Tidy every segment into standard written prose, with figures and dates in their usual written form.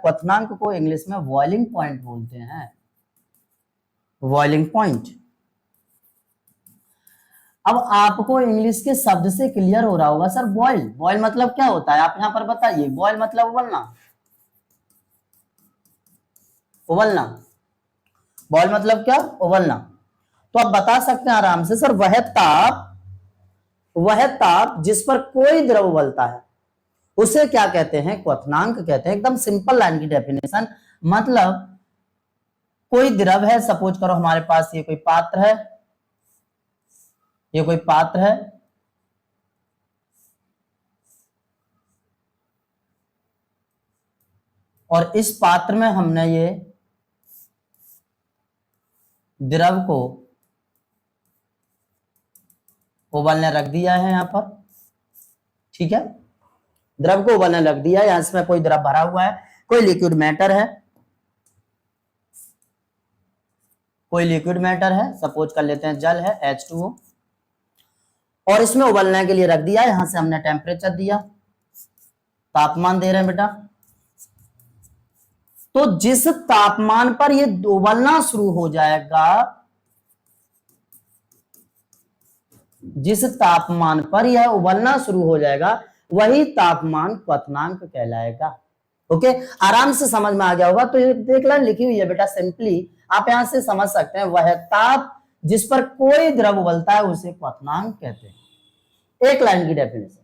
क्वथनांक को इंग्लिश में बॉइलिंग पॉइंट बोलते हैं, बॉइलिंग पॉइंट। अब आपको इंग्लिश के शब्द से क्लियर हो रहा होगा सर बॉयल, बॉयल मतलब क्या होता है, आप यहां पर बताइए। बॉयल मतलब उबलना, उबलना, बॉयल मतलब क्या, उबलना। तो आप बता सकते हैं आराम से सर वह ताप जिस पर कोई द्रव उबलता है उसे क्या कहते हैं, क्वथनांक कहते हैं। एकदम सिंपल लाइन की डेफिनेशन, मतलब कोई द्रव है, सपोज करो हमारे पास ये कोई पात्र है, ये कोई पात्र है, और इस पात्र में हमने ये द्रव को उबलने रख दिया है यहां पर, ठीक है, द्रव को उबलने रख दिया है। यहां इसमें कोई द्रव भरा हुआ है, कोई लिक्विड मैटर है, कोई लिक्विड मैटर है, सपोज कर लेते हैं जल है H2O, और इसमें उबलने के लिए रख दिया। यहां से हमने टेम्परेचर दिया, तापमान दे रहे हैं बेटा। तो जिस तापमान पर ये उबलना शुरू हो जाएगा, जिस तापमान पर यह उबलना शुरू हो जाएगा वही तापमान क्वथनांक कहलाएगा। ओके, आराम से समझ में आ गया होगा। तो ये एक लाइन लिखी हुई है बेटा, सिंपली आप यहां से समझ सकते हैं, वह ताप जिस पर कोई द्रव उबलता है उसे क्वथनांक कहते हैं। एक लाइन की डेफिनेशन,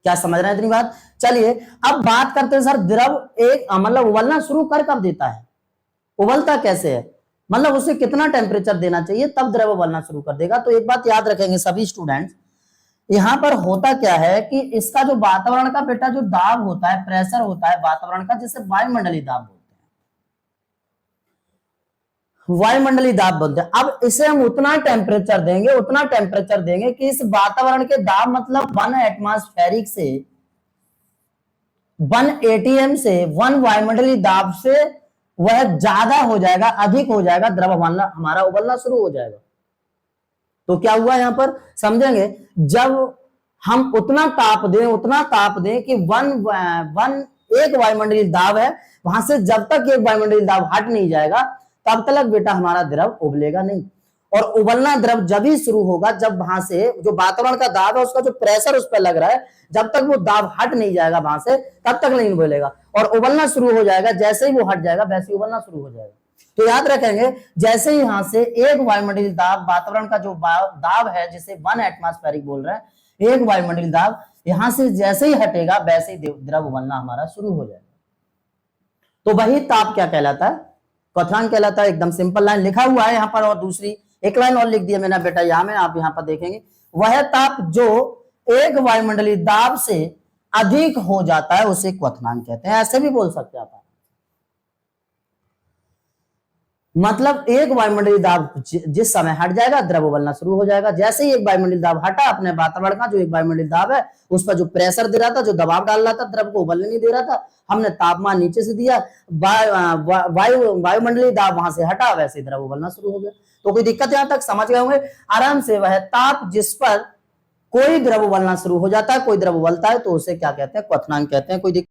क्या समझ रहे हैं इतनी बात। चलिए अब बात करते हैं सर द्रव एक मतलब उबलना शुरू कर कब देता है, उबलता कैसे है, मतलब उसे कितना टेम्परेचर देना चाहिए तब द्रव उबलना शुरू कर देगा। तो एक बात याद रखेंगे सभी स्टूडेंट्स, यहां पर होता क्या है कि इसका जो वातावरण का बेटा जो दाब होता है, प्रेशर होता है वातावरण का, जिसे वायुमंडलीय दाब बोलते हैं, वायुमंडलीय दाब बोलते हैं। अब इसे हम उतना टेम्परेचर देंगे कि इस वातावरण के दाब मतलब 1 एटमॉस्फेरिक से 1 ATM से 1 वायुमंडलीय दाब से वह ज्यादा हो जाएगा, अधिक हो जाएगा, द्रव हमारा उबलना शुरू हो जाएगा। तो क्या हुआ यहां पर समझेंगे, जब हम उतना ताप दें कि एक वायुमंडलीय दाब है, वहां से जब तक एक वायुमंडलीय दाब हट नहीं जाएगा तब तक बेटा हमारा द्रव उबलेगा नहीं। और उबलना द्रव जब ही शुरू होगा जब वहां से जो वातावरण का दाब है उसका जो प्रेशर उस पर लग रहा है, जब तक वो दाब हट नहीं जाएगा वहां से तब तक नहीं उबलेगा। और उबलना शुरू हो जाएगा, जैसे ही वो हट जाएगा वैसे ही उबलना शुरू हो जाएगा। तो याद रखेंगे, जैसे ही यहां से एक वायुमंडलीय दाब, वातावरण का जो दाब है जिसे 1 एटमॉस्फेरिक बोल रहे हैं, एक वायुमंडलीय दाब यहां से जैसे ही हटेगा वैसे ही द्रव उबलना हमारा शुरू हो जाएगा। तो वही ताप क्या कहलाता है, क्वथनांक कहलाता है। एकदम सिंपल लाइन लिखा हुआ है यहां पर, और दूसरी एक लाइन और लिख दिया मैंने बेटा यहां में, आप यहां पर देखेंगे, वह ताप जो एक वायुमंडलीय दाब से अधिक हो जाता है उसे क्वथनांक कहते हैं। ऐसे भी बोल सकते हैं आप, मतलब एक वायुमंडलीय दाब जिस समय हट जाएगा द्रव उबलना शुरू हो जाएगा। जैसे ही एक वायुमंडलीय दाब हटा अपने वातावरण का, जो एक वायुमंडलीय दाब है उस पर जो प्रेशर दे रहा था, जो दबाव डाल रहा था, द्रव को उबलने नहीं दे रहा था, हमने तापमान नीचे से दिया, वायुमंडलीय दाब वहां से हटा, वैसे द्रव उबलना शुरू हो गया। तो कोई दिक्कत यहां तक समझ गए होंगे आराम से। वह ताप जिस पर कोई द्रव उबलना शुरू हो जाता है, कोई द्रव उबलता है, तो उसे क्या कहते हैं, क्वथनांक कहते हैं। कोई